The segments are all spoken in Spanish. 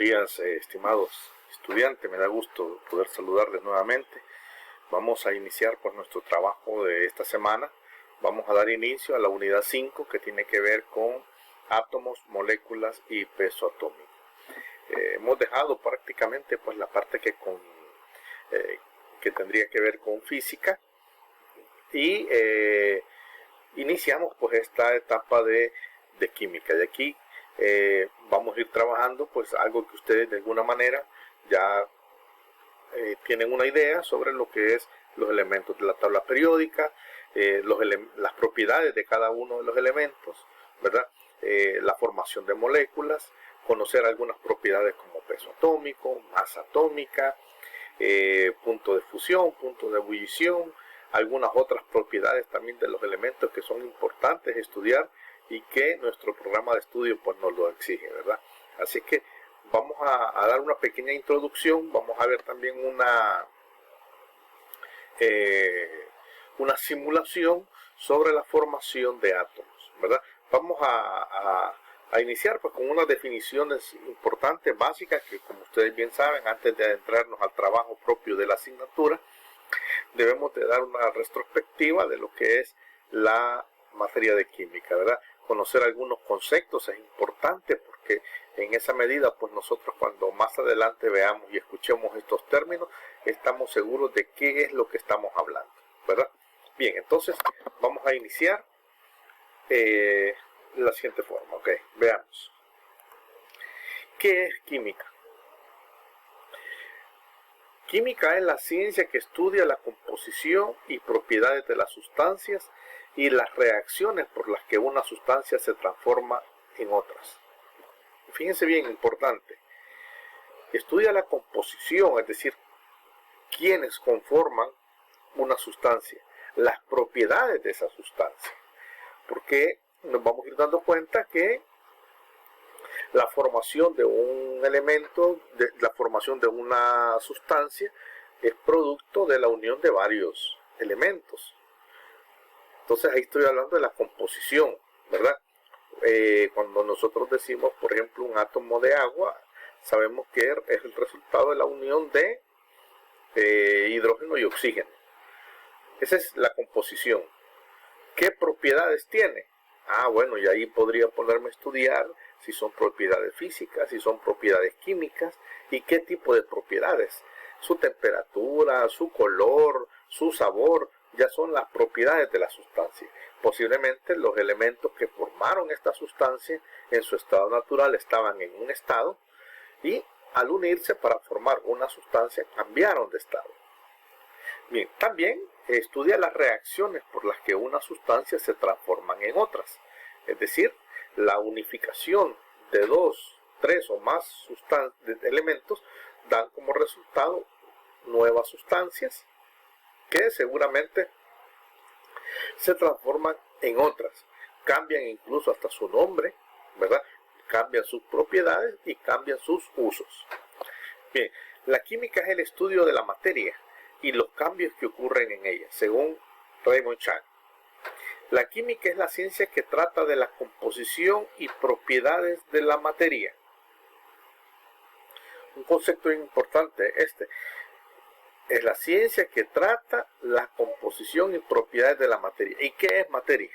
días, estimados estudiantes. Me da gusto poder saludarles nuevamente. Vamos a iniciar pues nuestro trabajo de esta semana. Vamos a dar inicio a la unidad 5, que tiene que ver con átomos, moléculas y peso atómico. Hemos dejado prácticamente pues la parte que tendría que ver con física, y iniciamos pues esta etapa de química. De aquí vamos a ir trabajando pues algo que ustedes de alguna manera ya tienen una idea sobre lo que es los elementos de la tabla periódica, las propiedades de cada uno de los elementos, ¿verdad? La formación de moléculas, conocer algunas propiedades como peso atómico, masa atómica, punto de fusión, punto de ebullición, algunas otras propiedades también de los elementos que son importantes estudiar y que nuestro programa de estudio pues nos lo exige, ¿verdad? Así que vamos a dar una pequeña introducción. Vamos a ver también una simulación sobre la formación de átomos, ¿verdad? Vamos a iniciar pues con unas definiciones importantes, básicas, que como ustedes bien saben, antes de adentrarnos al trabajo propio de la asignatura, debemos de dar una retrospectiva de lo que es la materia de química, ¿verdad? Conocer algunos conceptos es importante, porque en esa medida pues nosotros, cuando más adelante veamos y escuchemos estos términos, estamos seguros de qué es lo que estamos hablando, ¿verdad? Bien, entonces vamos a iniciar de la siguiente forma. Ok, veamos. ¿Qué es química? Química es la ciencia que estudia la composición y propiedades de las sustancias y las reacciones por las que una sustancia se transforma en otras. Fíjense bien, importante. Estudia la composición, es decir, quiénes conforman una sustancia, las propiedades de esa sustancia. Porque nos vamos a ir dando cuenta que la formación de un elemento, la formación de una sustancia, es producto de la unión de varios elementos. Entonces ahí estoy hablando de la composición, ¿verdad? Cuando nosotros decimos, por ejemplo, un átomo de agua, sabemos que es el resultado de la unión de hidrógeno y oxígeno. Esa es la composición. ¿Qué propiedades tiene? Bueno, y ahí podría ponerme a estudiar si son propiedades físicas, si son propiedades químicas, y qué tipo de propiedades. Su temperatura, su color, su sabor, ya son las propiedades de la sustancia. Posiblemente los elementos que formaron esta sustancia en su estado natural estaban en un estado, y al unirse para formar una sustancia cambiaron de estado. Bien, también estudia las reacciones por las que una sustancia se transforman en otras. Es decir, la unificación de 2, 3 o más elementos dan como resultado nuevas sustancias que seguramente se transforman en otras. Cambian incluso hasta su nombre, ¿verdad? Cambian sus propiedades y cambian sus usos. Bien, la química es el estudio de la materia y los cambios que ocurren en ella, según Raymond Chan. La química es la ciencia que trata de la composición y propiedades de la materia. Un concepto importante es la ciencia que trata la composición y propiedades de la materia. ¿Y qué es materia?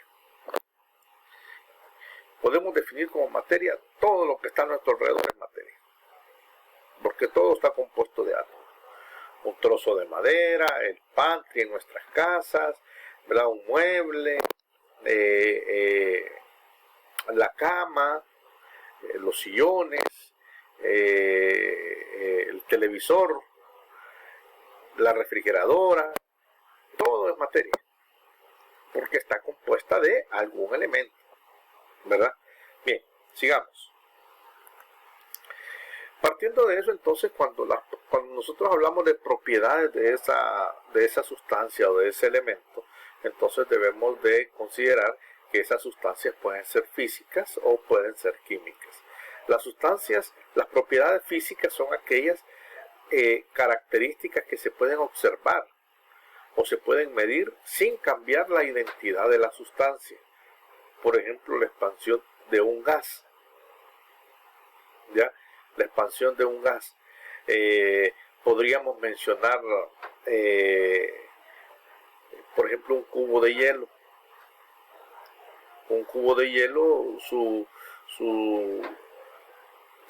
Podemos definir como materia todo lo que está a nuestro alrededor es materia, porque todo está compuesto de átomos. Un trozo de madera, el pantry en nuestras casas, ¿verdad? Un mueble, la cama, los sillones, el televisor, la refrigeradora, todo es materia, porque está compuesta de algún elemento, ¿verdad? Bien, sigamos. Partiendo de eso, entonces, cuando nosotros hablamos de propiedades de esa sustancia o de ese elemento, entonces debemos de considerar que esas sustancias pueden ser físicas o pueden ser químicas. Las propiedades físicas son aquellas características que se pueden observar o se pueden medir sin cambiar la identidad de la sustancia. Por ejemplo, la expansión de un gas, ¿ya? la expansión de un gas. Podríamos mencionar, por ejemplo, un cubo de hielo. Un cubo de hielo, su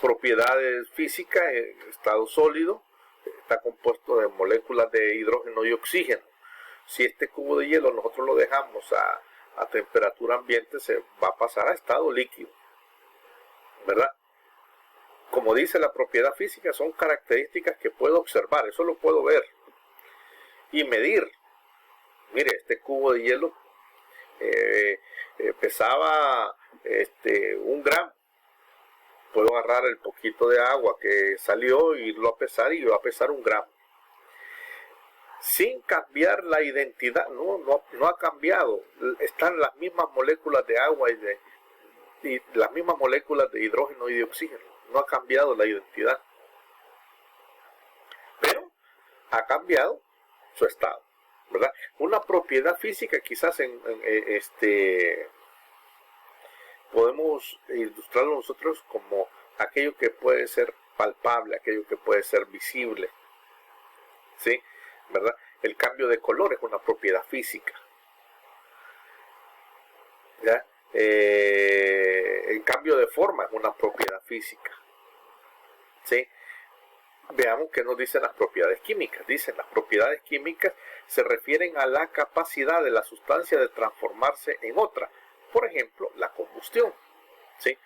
propiedades físicas, en estado sólido, está compuesto de moléculas de hidrógeno y oxígeno. Si este cubo de hielo nosotros lo dejamos a temperatura ambiente, se va a pasar a estado líquido, ¿verdad? Como dice la propiedad física, son características que puedo observar, eso lo puedo ver y medir. Mire, este cubo de hielo pesaba 1 gramo. Puedo agarrar el poquito de agua que salió, irlo a pesar y va a pesar 1 gramo. Sin cambiar la identidad, no ha cambiado. Están las mismas moléculas de agua y las mismas moléculas de hidrógeno y de oxígeno. No ha cambiado la identidad. Pero ha cambiado su estado, ¿verdad? Una propiedad física quizás podemos ilustrarlo nosotros como aquello que puede ser palpable, aquello que puede ser visible, ¿sí? ¿Verdad? El cambio de color es una propiedad física, ¿ya? El cambio de forma es una propiedad física, ¿sí? Veamos qué nos dicen las propiedades químicas. Dicen, las propiedades químicas se refieren a la capacidad de la sustancia de transformarse en otra. Por ejemplo, la combustión, ¿sí?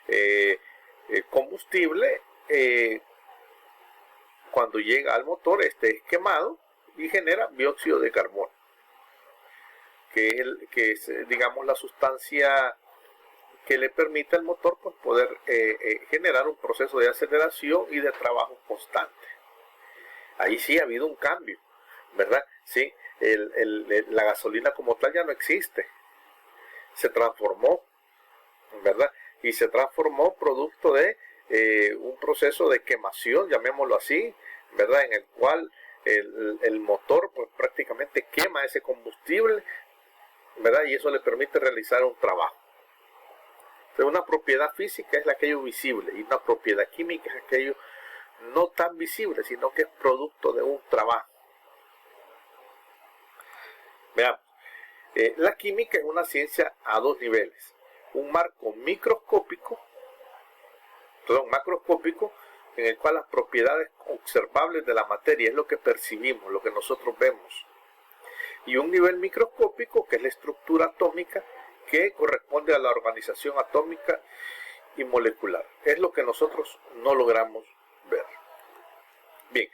El combustible, cuando llega al motor, es quemado y genera dióxido de carbono, que es digamos, la sustancia que le permite al motor pues, poder generar un proceso de aceleración y de trabajo constante. Ahí sí ha habido un cambio, ¿verdad? Sí, la gasolina como tal ya no existe. Se transformó, ¿verdad? Y se transformó producto de un proceso de quemación, llamémoslo así, ¿verdad? En el cual el motor pues prácticamente quema ese combustible, ¿verdad? Y eso le permite realizar un trabajo. Entonces, una propiedad física es aquello visible y una propiedad química es aquello no tan visible, sino que es producto de un trabajo. Veamos. La química es una ciencia a 2 niveles. Un marco macroscópico, en el cual las propiedades observables de la materia es lo que percibimos, lo que nosotros vemos. Y un nivel microscópico, que es la estructura atómica, que corresponde a la organización atómica y molecular. Es lo que nosotros no logramos ver. Bien,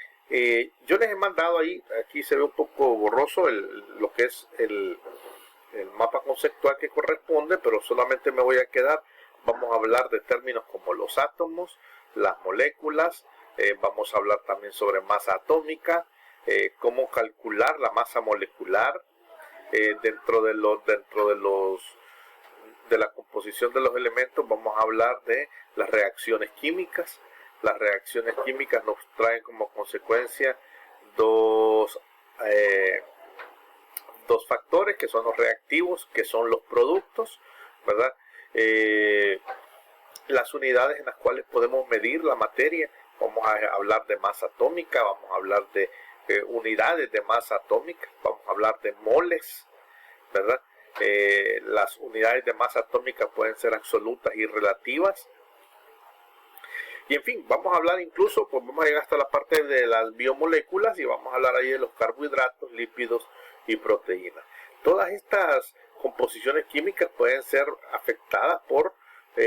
yo les he mandado ahí, aquí se ve un poco borroso lo que es el mapa conceptual que corresponde, pero solamente me voy a quedar, vamos a hablar de términos como los átomos, las moléculas, vamos a hablar también sobre masa atómica, cómo calcular la masa molecular, dentro de la composición de los elementos vamos a hablar de las reacciones químicas. Las reacciones químicas nos traen como consecuencia dos factores que son los reactivos, que son los productos, ¿verdad? Las unidades en las cuales podemos medir la materia, vamos a hablar de masa atómica, vamos a hablar de unidades de masa atómica, vamos a hablar de moles, ¿verdad? Las unidades de masa atómica pueden ser absolutas y relativas. Y en fin, vamos a hablar incluso, pues vamos a llegar hasta la parte de las biomoléculas y vamos a hablar ahí de los carbohidratos, lípidos y proteínas. Todas estas composiciones químicas pueden ser afectadas por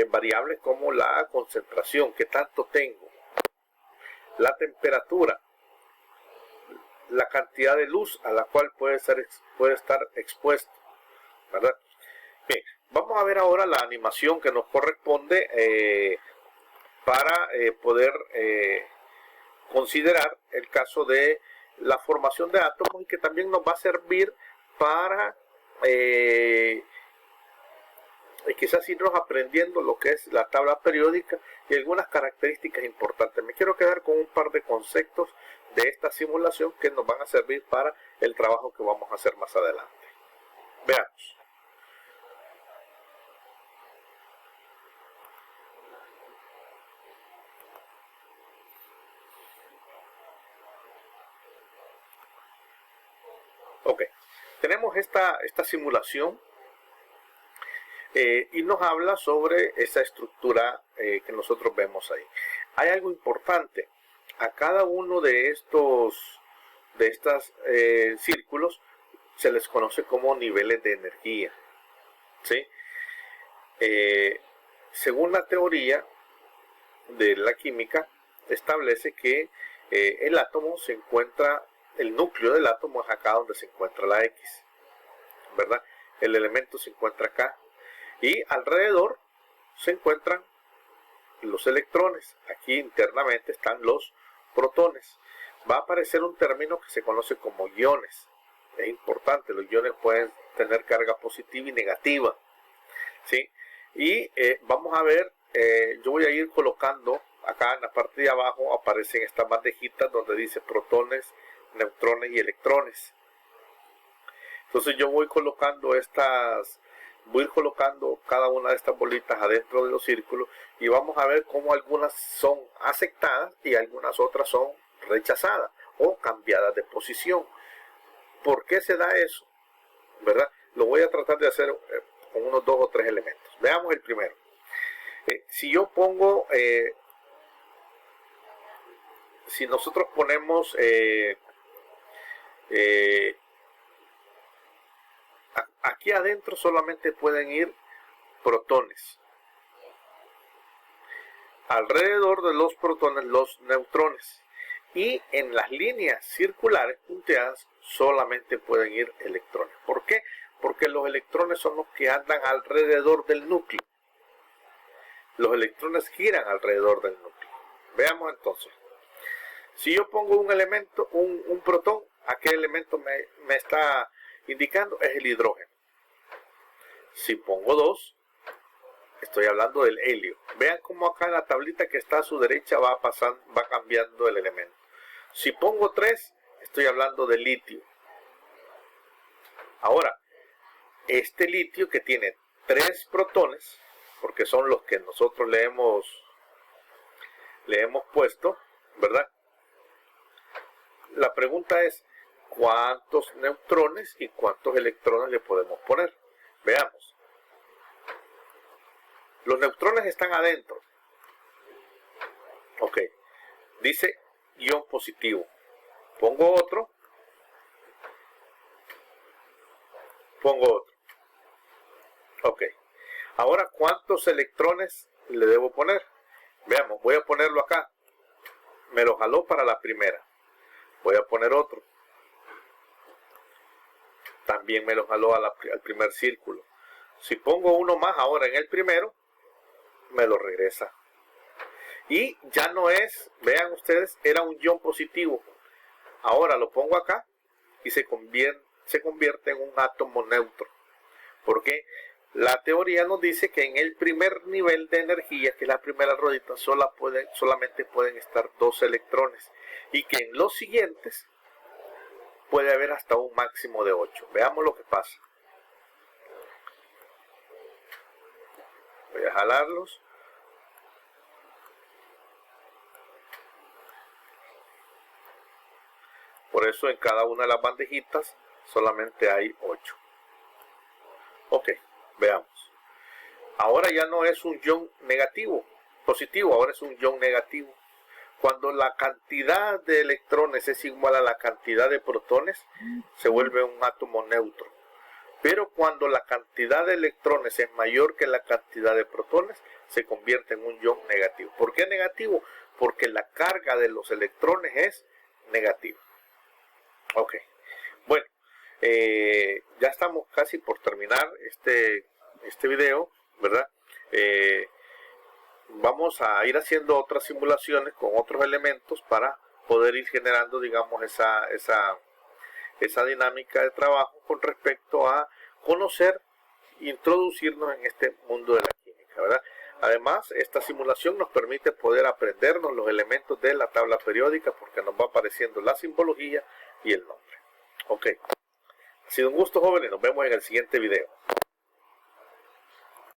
variables como la concentración, que tanto tengo, la temperatura, la cantidad de luz a la cual puede estar expuesto, ¿verdad? Bien, vamos a ver ahora la animación que nos corresponde para poder considerar el caso de la formación de átomos y que también nos va a servir para quizás irnos aprendiendo lo que es la tabla periódica y algunas características importantes. Me quiero quedar con un par de conceptos de esta simulación que nos van a servir para el trabajo que vamos a hacer más adelante. Veamos. Ok, tenemos esta simulación y nos habla sobre esa estructura que nosotros vemos ahí. Hay algo importante. A cada uno de estos círculos se les conoce como niveles de energía, ¿sí? Según la teoría de la química, establece que el átomo se encuentra, el núcleo del átomo es acá donde se encuentra la X, ¿verdad? El elemento se encuentra acá y alrededor se encuentran los electrones. Aquí internamente están los protones. Va a aparecer un término que se conoce como iones. Es importante, los iones pueden tener carga positiva y negativa, ¿sí? Y vamos a ver, yo voy a ir colocando acá en la parte de abajo, aparecen estas bandejitas donde dice protones, neutrones y electrones. Entonces yo voy colocando cada una de estas bolitas adentro de los círculos y vamos a ver cómo algunas son aceptadas y algunas otras son rechazadas o cambiadas de posición. ¿Por qué se da eso? ¿Verdad? Lo voy a tratar de hacer con unos 2 o 3 elementos. Veamos el primero. Si yo pongo, si nosotros ponemos aquí adentro solamente pueden ir protones. Alrededor de los protones, los neutrones. Y en las líneas circulares punteadas solamente pueden ir electrones. ¿Por qué? Porque los electrones son los que andan alrededor del núcleo. Los electrones giran alrededor del núcleo. Veamos entonces. Si yo pongo un elemento, un protón, ¿a qué elemento me está indicando? Es el hidrógeno. Si pongo 2, estoy hablando del helio. Vean cómo acá en la tablita que está a su derecha va cambiando el elemento. Si pongo 3, estoy hablando de litio. Ahora, este litio que tiene 3 protones, porque son los que nosotros le hemos puesto, ¿verdad? La pregunta es, ¿cuántos neutrones y cuántos electrones le podemos poner? Veamos. Los neutrones están adentro. Ok. Dice ion positivo. Pongo otro. Pongo otro. Ok. Ahora, ¿cuántos electrones le debo poner? Veamos, voy a ponerlo acá. Me lo jaló para la primera. Voy a poner otro. También me lo jaló al primer círculo. Si pongo uno más ahora en el primero, me lo regresa. Y ya no es, vean ustedes, era un ion positivo. Ahora lo pongo acá y se convierte en un átomo neutro. Porque la teoría nos dice que en el primer nivel de energía, que es la primera ruedita, solamente pueden estar 2 electrones. Y que en los siguientes puede haber hasta un máximo de 8. Veamos lo que pasa. Voy a jalarlos. Por eso en cada una de las bandejitas solamente hay 8. Ok, veamos. Ahora ya no es un ion negativo, positivo, ahora es un ion negativo. Cuando la cantidad de electrones es igual a la cantidad de protones, se vuelve un átomo neutro. Pero cuando la cantidad de electrones es mayor que la cantidad de protones, se convierte en un ion negativo. ¿Por qué negativo? Porque la carga de los electrones es negativa. Ok, bueno, ya estamos casi por terminar este video, ¿verdad? Vamos a ir haciendo otras simulaciones con otros elementos para poder ir generando, digamos, esa dinámica de trabajo con respecto a conocer, introducirnos en este mundo de la química, ¿verdad? Además, esta simulación nos permite poder aprendernos los elementos de la tabla periódica porque nos va apareciendo la simbología y el nombre. Ok. Ha sido un gusto, jóvenes. Nos vemos en el siguiente video.